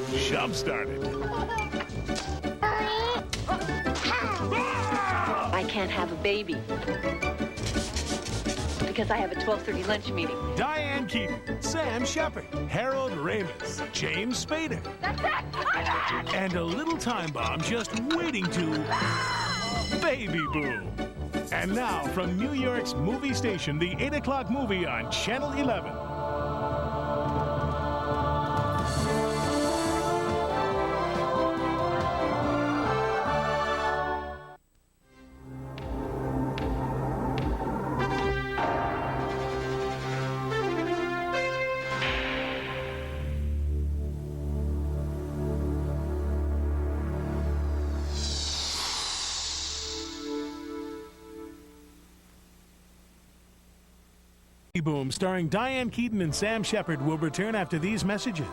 Shop started. I can't have a baby because I have a 12:30 lunch meeting. Diane Keaton, Sam Shepard, Harold Ramis, James Spader. That's it! I'm in! And a little time bomb just waiting to baby boom. And now from New York's movie station, the 8 o'clock movie on Channel 11. Boom, starring Diane Keaton and Sam Shepard, will return after these messages.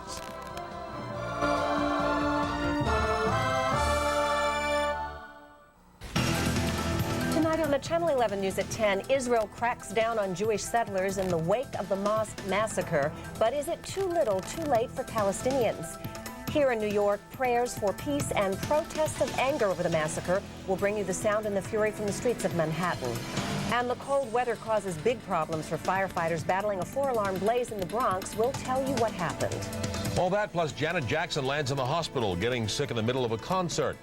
Tonight on the Channel 11 News at 10, Israel cracks down on Jewish settlers in the wake of the mosque massacre. But is it too little, too late for Palestinians? Here in New York, prayers for peace and protests of anger over the massacre will bring you the sound and the fury from the streets of Manhattan. And the cold weather causes big problems for firefighters battling a 4-alarm blaze in the Bronx. We'll tell you what happened. All that plus Janet Jackson lands in the hospital getting sick in the middle of a concert.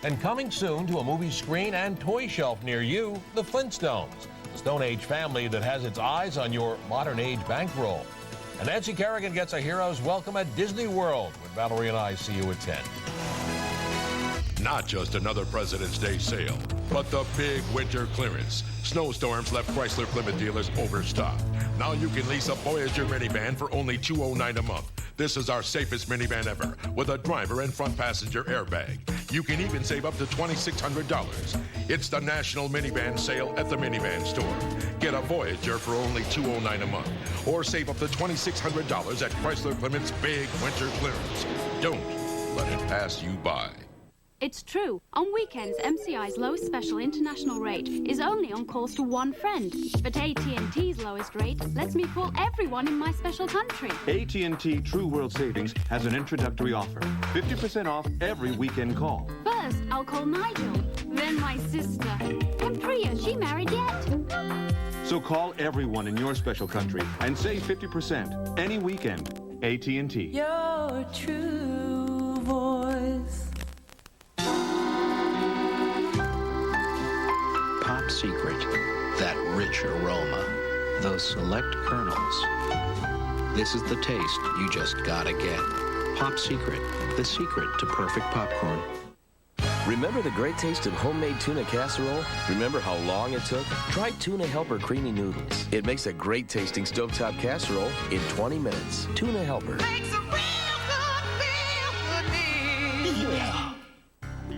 And coming soon to a movie screen and toy shelf near you, the Flintstones, the Stone Age family that has its eyes on your modern age bankroll. And Nancy Kerrigan gets a hero's welcome at Disney World when Valerie and I see you at 10. Not just another President's Day sale, but the big winter clearance. Snowstorms left Chrysler-Plymouth dealers overstocked. Now you can lease a Voyager minivan for only $209 a month. This is our safest minivan ever, with a driver and front passenger airbag. You can even save up to $2,600. It's the National Minivan Sale at the Minivan Store. Get a Voyager for only $209 a month, or save up to $2,600 at Chrysler-Plymouth's big winter clearance. Don't let it pass you by. It's true. On weekends, MCI's lowest special international rate is only on calls to one friend. But AT&T's lowest rate lets me call everyone in my special country. AT&T True World Savings has an introductory offer. 50% off every weekend call. First, I'll call Nigel, then my sister. And Priya, she married yet? So call everyone in your special country and save 50% any weekend. AT&T. Your true voice. Pop Secret, that rich aroma, those select kernels. This is the taste you just gotta get. Pop Secret, the secret to perfect popcorn. Remember the great taste of homemade tuna casserole? Remember how long it took? Try Tuna Helper Creamy Noodles. It makes a great tasting stovetop casserole in 20 minutes. Tuna Helper. Makes a real good meal. Yeah.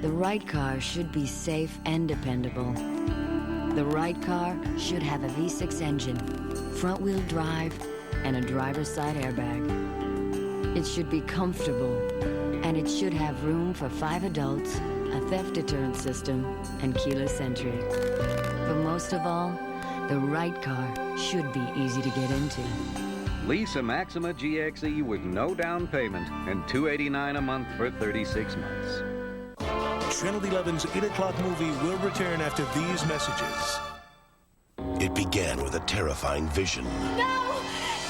The right car should be safe and dependable. The right car should have a V6 engine, front-wheel drive, and a driver's side airbag. It should be comfortable, and it should have room for 5 adults, a theft deterrent system, and keyless entry. But most of all, the right car should be easy to get into. Lease a Maxima GXE with no down payment and $289 a month for 36 months. Channel 11's 8 o'clock movie will return after these messages. It began with a terrifying vision. No!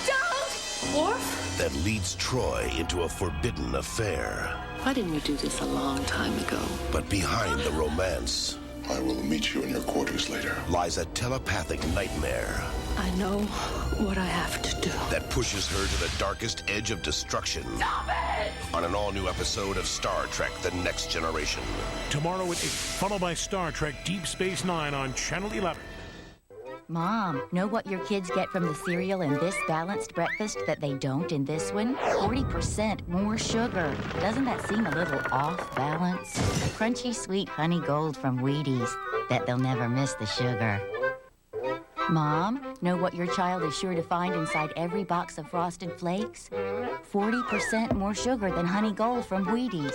Don't! Worf? That leads Troy into a forbidden affair. Why didn't you do this a long time ago? But behind the romance... I will meet you in your quarters later. ...lies a telepathic nightmare. I know what I have to do. That pushes her to the darkest edge of destruction. Stop it! On an all-new episode of Star Trek: The Next Generation. Tomorrow at 8, followed by Star Trek Deep Space Nine on Channel 11. Mom, know what your kids get from the cereal in this balanced breakfast that they don't in this one? 40% more sugar. Doesn't that seem a little off balance? Crunchy sweet honey gold from Wheaties. Bet they'll never miss the sugar. Mom, know what your child is sure to find inside every box of Frosted Flakes? 40% more sugar than honey gold from Wheaties.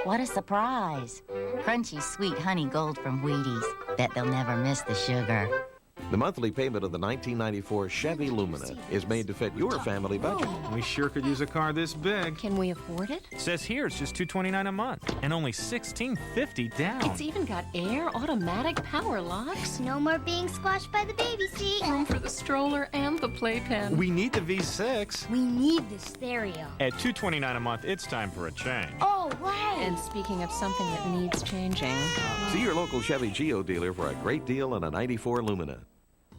What a surprise. Crunchy sweet honey gold from Wheaties. Bet they'll never miss the sugar. The monthly payment of the 1994 Chevy Lumina is made to fit your family budget. We sure could use a car this big. Can we afford it? Says here it's just $229 a month and only $1,650 down. It's even got air, automatic power locks. No more being squashed by the baby seat. Room for the stroller and the playpen. We need the V6. We need the stereo. At $229 a month, it's time for a change. Oh, wow. And speaking of something that needs changing. See your local Chevy Geo dealer for a great deal on a 94 Lumina.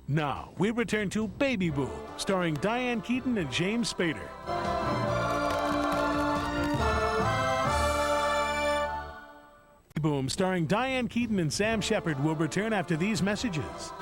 Now, we return to Baby Boom, starring Diane Keaton and James Spader. Boom, starring Diane Keaton and Sam Shepard, will return after these messages.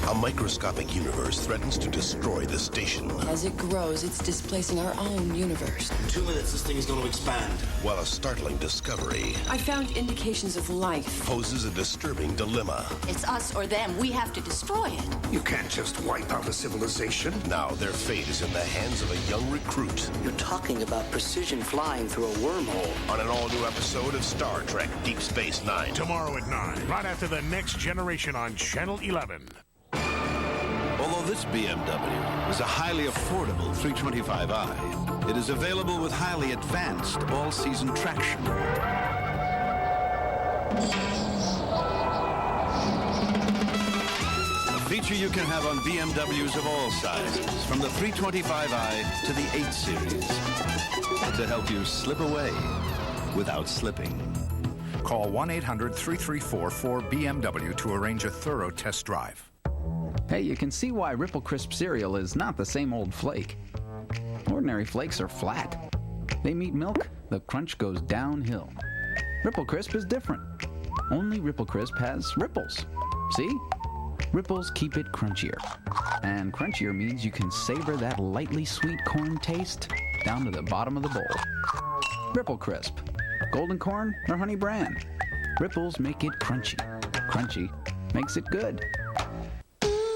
A microscopic universe threatens to destroy the station. As it grows, it's displacing our own universe. In 2 minutes, this thing is going to expand. While a startling discovery I found indications of life. poses a disturbing dilemma. It's us or them. We have to destroy it. You can't just wipe out a civilization. Now their fate is in the hands of a young recruit. You're talking about precision flying through a wormhole. On an all-new episode of Star Trek Deep Space Nine. Tomorrow at 9, right after The Next Generation on Channel 11. Although this BMW is a highly affordable 325i, it is available with highly advanced all-season traction. A feature you can have on BMWs of all sizes, from the 325i to the 8 Series, to help you slip away without slipping. Call 1-800-334-4BMW to arrange a thorough test drive. Hey, you can see why Ripple Crisp cereal is not the same old flake. Ordinary flakes are flat. They meet milk, the crunch goes downhill. Ripple Crisp is different. Only Ripple Crisp has ripples. See? Ripples keep it crunchier. And crunchier means you can savor that lightly sweet corn taste down to the bottom of the bowl. Ripple Crisp. Golden corn or honey bran. Ripples make it crunchy. Crunchy makes it good.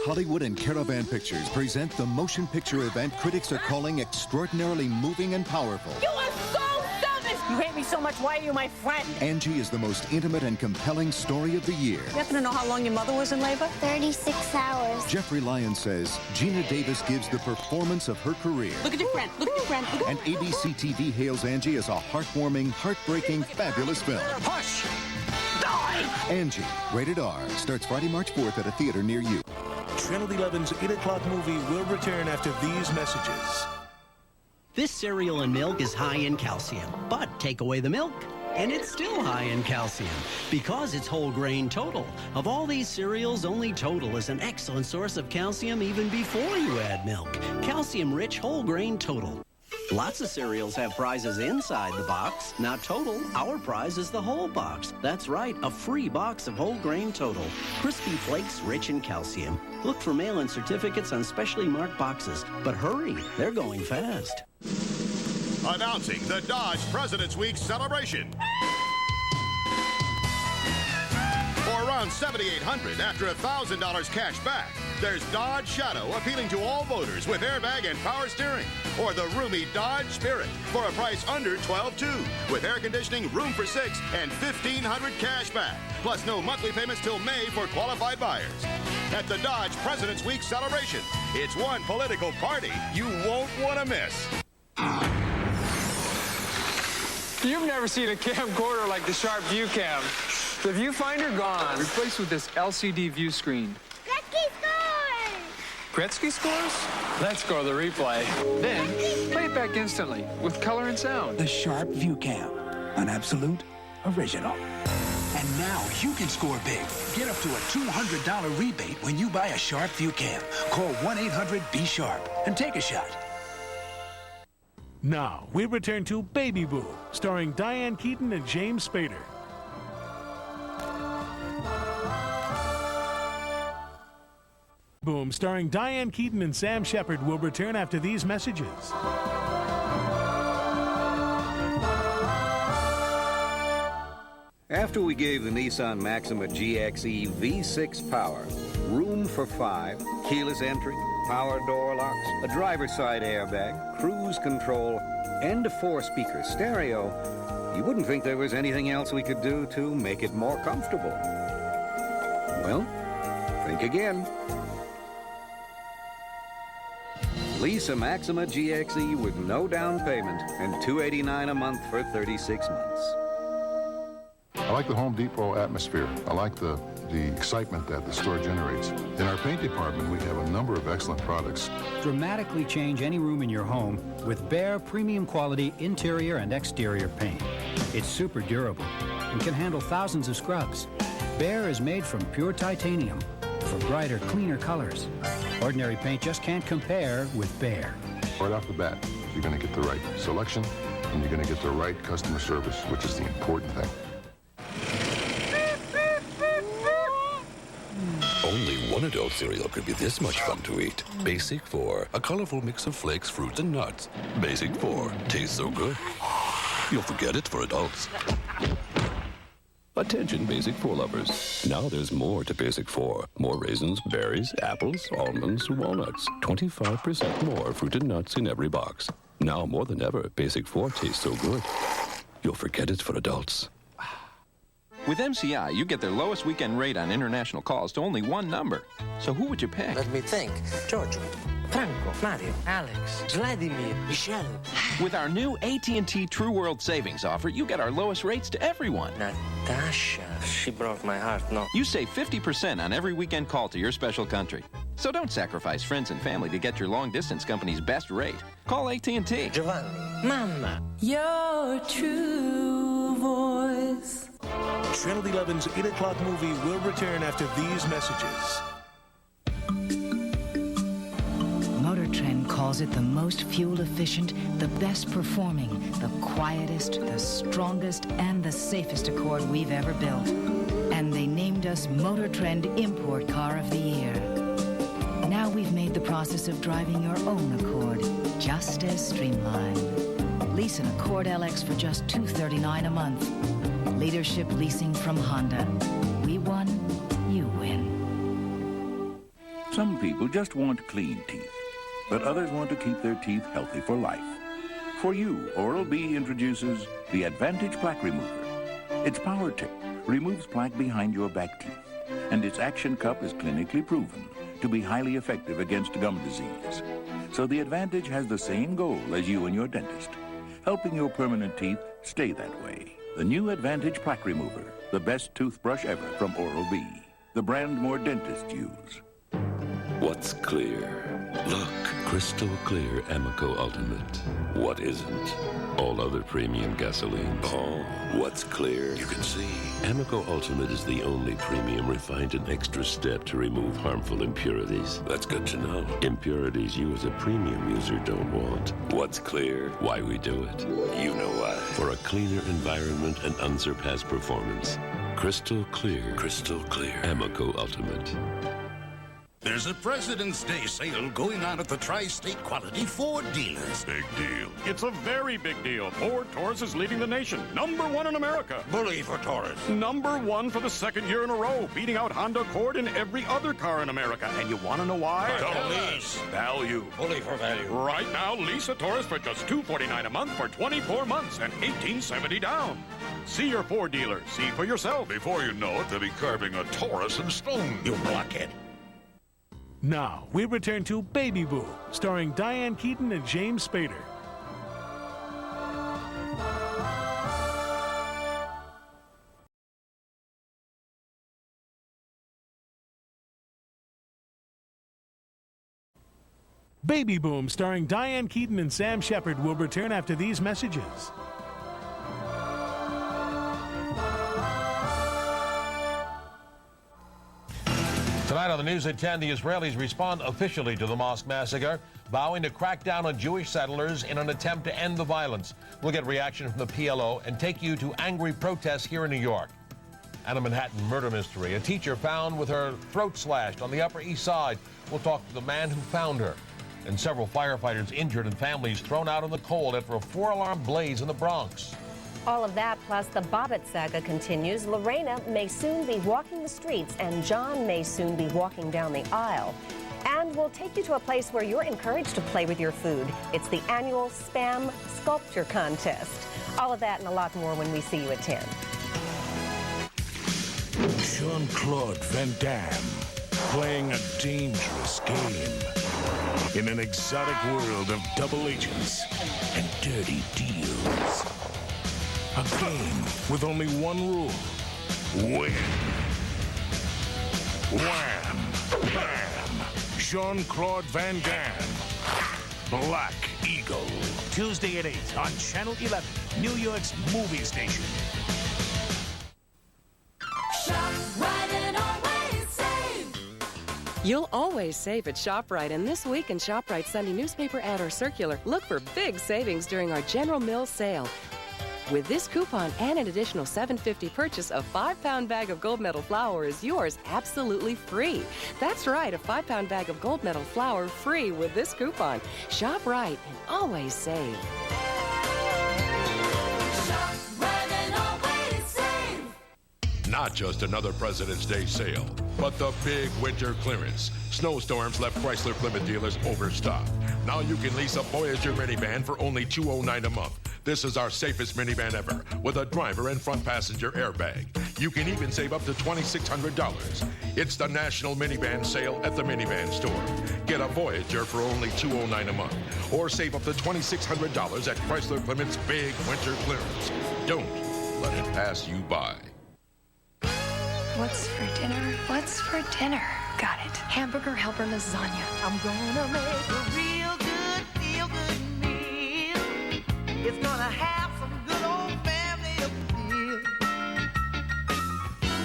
Hollywood and Caravan Pictures present the motion picture event critics are calling extraordinarily moving and powerful. You are so selfish! You hate me so much, why are you my friend? Angie is the most intimate and compelling story of the year. You happen to know how long your mother was in labor? 36 hours. Jeffrey Lyons says Gina Davis gives the performance of her career. Look at your friend. Look at your friend. Look at And ABC TV hails Angie as a heartwarming, heartbreaking, fabulous film. Hush! Die! Angie, rated R, starts Friday, March 4th at a theater near you. Channel 11's 8 o'clock movie will return after these messages. This cereal and milk is high in calcium, but take away the milk, and it's still high in calcium because it's whole grain Total. Of all these cereals, only Total is an excellent source of calcium even before you add milk. Calcium-rich whole grain Total. Lots of cereals have prizes inside the box. Not Total. Our prize is the whole box. That's right, a free box of whole grain Total. Crispy flakes rich in calcium. Look for mail-in certificates on specially marked boxes. But hurry, they're going fast. Announcing the Dodge President's Week celebration. For around $7,800 after $1,000 cash back, there's Dodge Shadow appealing to all voters with airbag and power steering. Or the roomy Dodge Spirit for a price under $12,200 with air conditioning, room for 6, and $1,500 cash back. Plus no monthly payments till May for qualified buyers. At the Dodge President's Week celebration, it's one political party you won't want to miss. You've never seen a camcorder like the Sharp Viewcam. The viewfinder gone. Replaced with this LCD view screen. Gretzky scores! Gretzky scores? Let's go to the replay. Then, play it back instantly with color and sound. The Sharp Viewcam, an absolute original. And now you can score big. Get up to a $200 rebate when you buy a Sharp Viewcam. Call 1-800-BE-SHARP and take a shot. Now, we return to Baby Boom, starring Diane Keaton and James Spader. Boom, starring Diane Keaton and Sam Shepard, will return after these messages. After we gave the Nissan Maxima GXE V6 power, room for 5, keyless entry, power door locks, a driver's side airbag, cruise control, and a 4-speaker stereo, You wouldn't think there was anything else we could do to make it more comfortable. Well, think again. Lease a Maxima GXE with no down payment and $289 a month for 36 months. I like the Home Depot atmosphere. I like the excitement that the store generates. In our paint department, we have a number of excellent products. Dramatically change any room in your home with Behr premium quality interior and exterior paint. It's super durable and can handle thousands of scrubs. Behr is made from pure titanium for brighter, cleaner colors. Ordinary paint just can't compare with Behr. Right off the bat, you're going to get the right selection and you're going to get the right customer service, which is the important thing. Only one adult cereal could be this much fun to eat. Basic 4, a colorful mix of flakes, fruits, and nuts. Basic 4 tastes so good, you'll forget it's for adults. Attention Basic 4 lovers. Now there's more to Basic 4. More raisins, berries, apples, almonds, walnuts. 25% more fruited nuts in every box. Now more than ever, Basic 4 tastes so good, you'll forget it's for adults. With MCI, you get their lowest weekend rate on international calls to only one number. So who would you pick? Let me think. Giorgio, Franco, Mario, Alex, Vladimir, Michelle. With our new AT&T True World Savings offer, you get our lowest rates to everyone. Natasha, she broke my heart, no. You save 50% on every weekend call to your special country. So don't sacrifice friends and family to get your long-distance company's best rate. Call AT&T. Giovanni, Mama. Your true voice. Channel 11's 8 o'clock movie will return after these messages. Motor Trend calls it the most fuel efficient, the best performing, the quietest, the strongest, and the safest Accord we've ever built. And they named us Motor Trend Import Car of the Year. Now we've made the process of driving your own Accord just as streamlined. Lease an Accord LX for just $239 a month. Leadership leasing from Honda. We won, you win. Some people just want clean teeth, but others want to keep their teeth healthy for life. For you, Oral-B introduces the Advantage Plaque Remover. Its power tip removes plaque behind your back teeth, and its action cup is clinically proven to be highly effective against gum disease. So the Advantage has the same goal as you and your dentist, helping your permanent teeth stay that way. The new Advantage Plaque Remover, the best toothbrush ever from Oral-B, the brand more dentists use. What's clear? Look, crystal clear Amico Ultimate. What isn't? All other premium gasoline. Oh, what's clear? You can see. Amico Ultimate is the only premium refined an extra step to remove harmful impurities. That's good to know. Impurities you as a premium user don't want. What's clear? Why we do it. You know why. For a cleaner environment and unsurpassed performance. Crystal clear Amico Ultimate. There's a President's Day sale going on at the Tri-State Quality Ford dealers. Big deal. It's a very big deal. Ford Taurus is leading the nation. #1 in America. Bully for Taurus. #1 for the second year in a row, beating out Honda Accord and every other car in America. And you want to know why? Lease. Value. Bully for value. Right now, lease a Taurus for just $249 a month for 24 months and $1,870 down. See your Ford dealer. See for yourself. Before you know it, they'll be carving a Taurus in stone. You blockhead. Now, we return to Baby Boo, starring Diane Keaton and James Spader. Baby Boom, starring Diane Keaton and Sam Shepard, will return after these messages. Tonight on the news at 10, the Israelis respond officially to the mosque massacre, vowing to crack down on Jewish settlers in an attempt to end the violence. We'll get reaction from the PLO and take you to angry protests here in New York. And a Manhattan murder mystery. A teacher found with her throat slashed on the Upper East Side. We'll talk to the man who found her. And several firefighters injured and families thrown out in the cold after a 4-alarm blaze in the Bronx. All of that, plus the Bobbitt saga continues. Lorena may soon be walking the streets, and John may soon be walking down the aisle. And And we'll take you to a place where you're encouraged to play with your food. It's the annual Spam Sculpture Contest. All of that and a lot more when we see you at 10. Jean-Claude Van Damme playing a dangerous game in an exotic world of double agents and dirty deals. A game with only one rule: win. Wham! Bam! Jean-Claude Van Damme. Black Eagle. Tuesday at 8 on Channel 11, New York's movie station. You'll always save at ShopRite, and this week in ShopRite Sunday newspaper ad or circular, look for big savings during our General Mills sale. With this coupon and an additional $7.50 purchase, a 5-pound bag of gold medal flour is yours absolutely free. That's right, a 5-pound bag of gold medal flour free with this coupon. ShopRite and always save. Not just another President's Day sale, but the big winter clearance. Snowstorms left Chrysler-Plymouth dealers overstocked. Now you can lease a Voyager minivan for only $209 a month. This is our safest minivan ever, with a driver and front passenger airbag. You can even save up to $2,600. It's the National Minivan Sale at the Minivan Store. Get a Voyager for only $209 a month, or save up to $2,600 at Chrysler-Plymouth's big winter clearance. Don't let it pass you by. What's for dinner? What's for dinner? Got it. Hamburger Helper lasagna. I'm gonna make a real good, feel-good meal. It's gonna have some good old family appeal.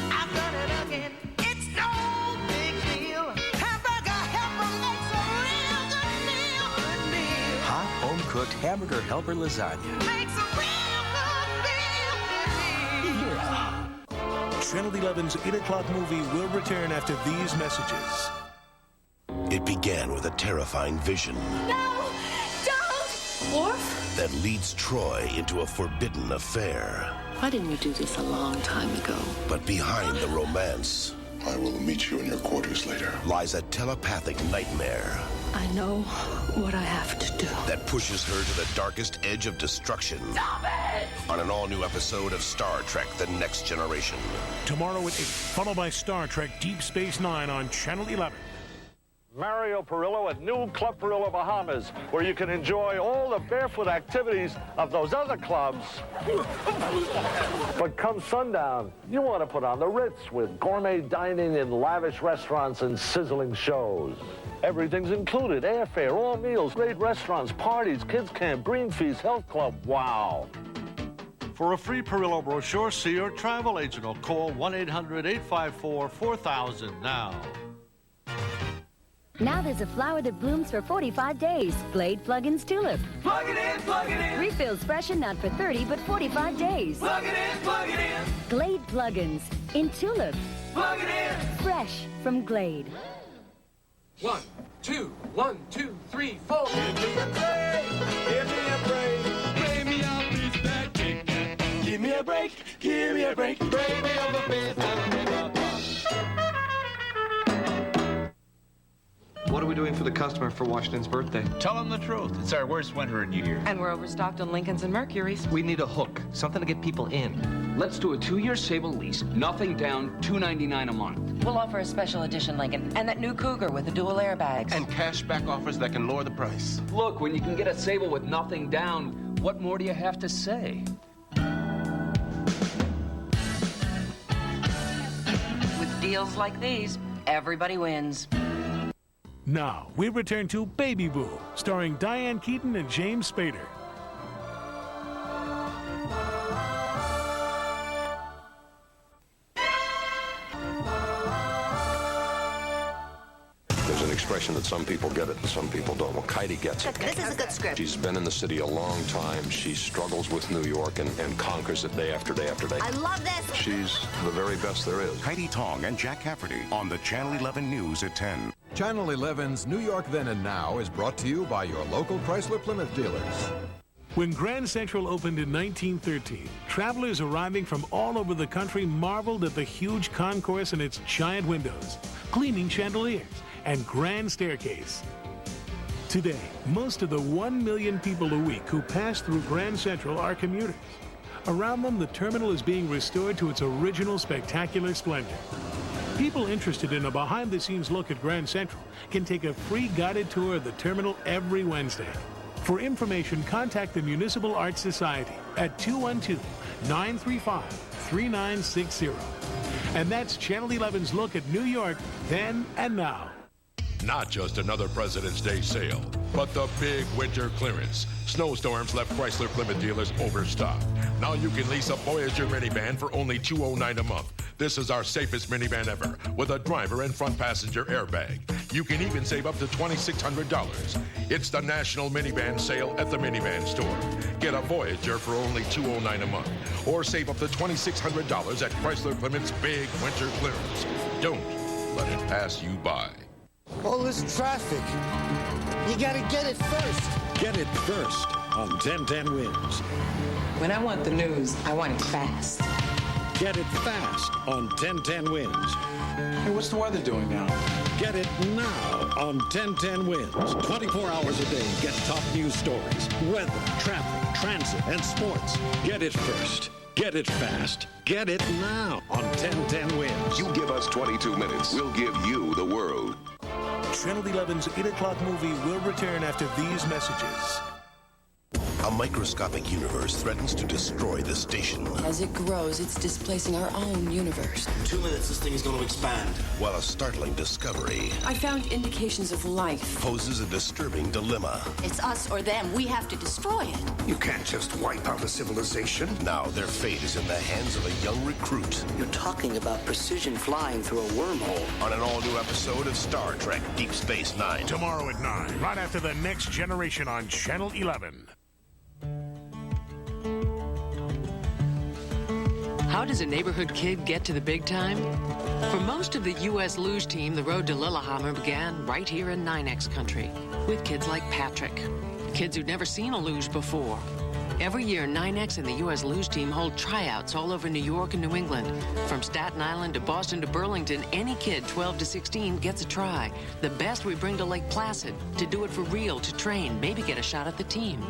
I've done it again. It's no big deal. Hamburger Helper makes a real good meal. Hot, home-cooked Hamburger Helper lasagna. Makes a real good meal. Channel 11's 8 o'clock movie will return after these messages. It began with a terrifying vision. No! Don't! Worf? That leads Troy into a forbidden affair. Why didn't we do this a long time ago? But behind the romance... I will meet you in your quarters later. ...lies a telepathic nightmare. I know what I have to do. That pushes her to the darkest edge of destruction. Stop it! On an all-new episode of Star Trek: The Next Generation. Tomorrow at 8, followed by Star Trek Deep Space Nine on Channel 11. Mario Perillo at New Club Perillo Bahamas, where you can enjoy all the barefoot activities of those other clubs. But come sundown, you want to put on the Ritz with gourmet dining in lavish restaurants and sizzling shows. Everything's included: airfare, all meals, great restaurants, parties, kids camp, green fees, health club. Wow. For a free Perillo brochure, see your travel agent or call 1-800-854-4000 now. Now there's a flower that blooms for 45 days. Glade Plug-ins Tulip. Plug it in, plug it in. Refills freshen not for 30, but 45 days. Plug it in, plug it in. Glade Plug-ins in Tulip. Plug it in. Fresh from Glade. 1, 2, 1, 2, 3, 4. Give me a break. Give me a break. Play me out, please, back. Give me a break. Give me a break. Break me over, please, What are we doing for the customer for Washington's birthday? Tell him the truth. It's our worst winter in years. And we're overstocked on Lincolns and Mercuries. We need a hook, something to get people in. Let's do a 2-year Sable lease, nothing down, $299 a month. We'll offer a special edition Lincoln and that new Cougar with the dual airbags. And cash back offers that can lower the price. Look, when you can get a Sable with nothing down, what more do you have to say? With deals like these, everybody wins. Now, we return to Baby Boo, starring Diane Keaton and James Spader. There's an expression that some people get it and some people don't. Well, Heidi gets it. This is a good script. She's been in the city a long time. She struggles with New York and conquers it day after day after day. I love this. She's the very best there is. Heidi Tong and Jack Cafferty on the Channel 11 News at 10. Channel 11's New York Then and Now is brought to you by your local Chrysler-Plymouth dealers. When Grand Central opened in 1913, travelers arriving from all over the country marveled at the huge concourse and its giant windows, gleaming chandeliers, and grand staircase. Today, most of the 1 million people a week who pass through Grand Central are commuters. Around them, the terminal is being restored to its original spectacular splendor. People interested in a behind-the-scenes look at Grand Central can take a free guided tour of the terminal every Wednesday. For information, contact the Municipal Arts Society at 212-935-3960. And that's Channel 11's look at New York then and now. Not just another President's Day sale, but the big winter clearance. Snowstorms left Chrysler-Plymouth dealers overstocked. Now you can lease a Voyager minivan for only $209 a month. This is our safest minivan ever, with a driver and front passenger airbag. You can even save up to $2,600. It's the National Minivan Sale at the Minivan Store. Get a Voyager for only $209 a month, or save up to $2,600 at Chrysler-Plymouth's big winter clearance. Don't let it pass you by. All this traffic. You gotta get it first. Get it first on 1010 Wins. When I want the news, I want it fast. Get it fast on 1010 Wins. Hey, what's the weather doing now? Get it now on 1010 Wins. 24 hours a day, get top news stories, weather, traffic, transit, and sports. Get it first. Get it fast. Get it now on 1010 Wins. You give us 22 minutes, we'll give you the world. Channel 11's 8 o'clock movie will return after these messages. A microscopic universe threatens to destroy the station. As it grows, it's displacing our own universe. 2 minutes, this thing is going to expand. While a startling discovery I found indications of life. poses a disturbing dilemma. It's us or them. We have to destroy it. You can't just wipe out a civilization. Now their fate is in the hands of a young recruit. You're talking about precision flying through a wormhole. On an all-new episode of Star Trek Deep Space Nine. Tomorrow at 9, right after The Next Generation on Channel 11. How does a neighborhood kid get to the big time? For most of the U.S. luge team, the road to Lillehammer began right here in 9X country, with kids like Patrick, kids who'd never seen a luge before. Every year, 9X and the U.S. luge team hold tryouts all over New York and New England. From Staten Island to Boston to Burlington, any kid 12 to 16 gets a try. The best we bring to Lake Placid, to do it for real, to train, maybe get a shot at the team.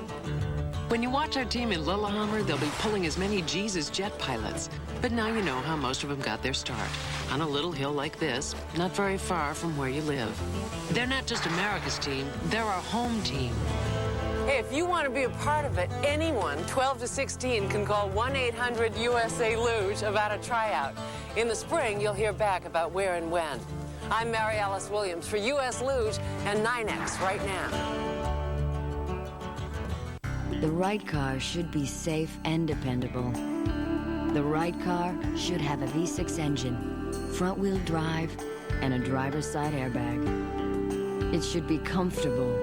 When you watch our team in Lillehammer, they'll be pulling as many G's as jet pilots. But now you know how most of them got their start. On a little hill like this, not very far from where you live. They're not just America's team, they're our home team. Hey, if you want to be a part of it, anyone 12 to 16 can call 1-800-USA-LUGE about a tryout. In the spring, you'll hear back about where and when. I'm Mary Alice Williams for U.S. Luge and 9X right now. The right car should be safe and dependable. The right car should have a V6 engine, front-wheel drive, and a driver's side airbag. It should be comfortable,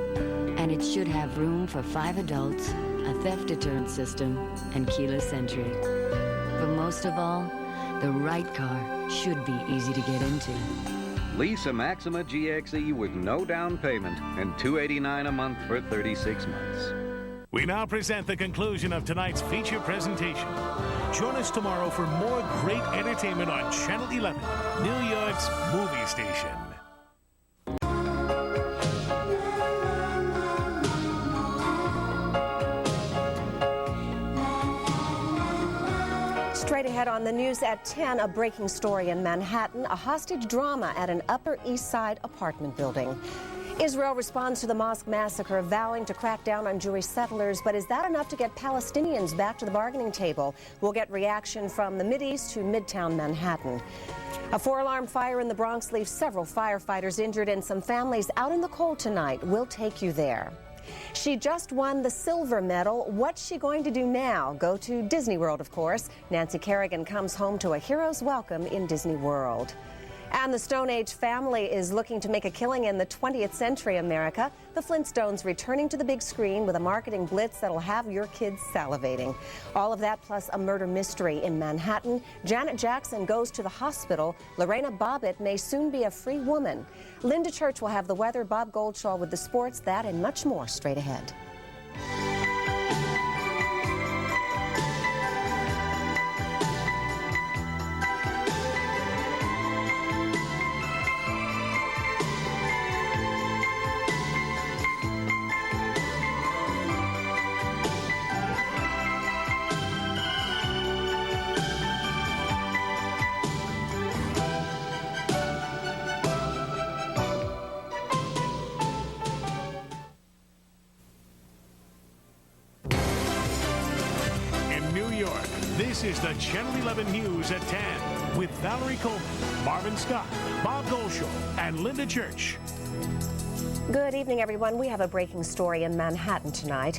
and it should have room for 5 adults, a theft deterrent system, and keyless entry. But most of all, the right car should be easy to get into. Lease a Maxima GXE with no down payment and $289 a month for 36 months. We now present the conclusion of tonight's feature presentation. Join us tomorrow for more great entertainment on Channel 11, New York's movie station. Straight ahead on the news at 10, a breaking story in Manhattan, a hostage drama at an Upper East Side apartment building. Israel responds to the mosque massacre, vowing to crack down on Jewish settlers, but is that enough to get Palestinians back to the bargaining table? We'll get reaction from the Mideast to Midtown Manhattan. A 4-alarm fire in the Bronx leaves several firefighters injured and some families out in the cold tonight. We'll take you there. She just won the silver medal. What's she going to do now? Go to Disney World, of course. Nancy Kerrigan comes home to a hero's welcome in Disney World. And the Stone Age family is looking to make a killing in the 20th century America. The Flintstones returning to the big screen with a marketing blitz that'll have your kids salivating. All of that plus a murder mystery in Manhattan. Janet Jackson goes to the hospital. Lorena Bobbitt may soon be a free woman. Linda Church will have the weather. Bob Goldshaw with the sports. That and much more straight ahead. This is the Channel 11 News at 10 with Valerie Coleman, Marvin Scott, Bob Golshaw, and Linda Church. Good evening, everyone. We have a breaking story in Manhattan tonight.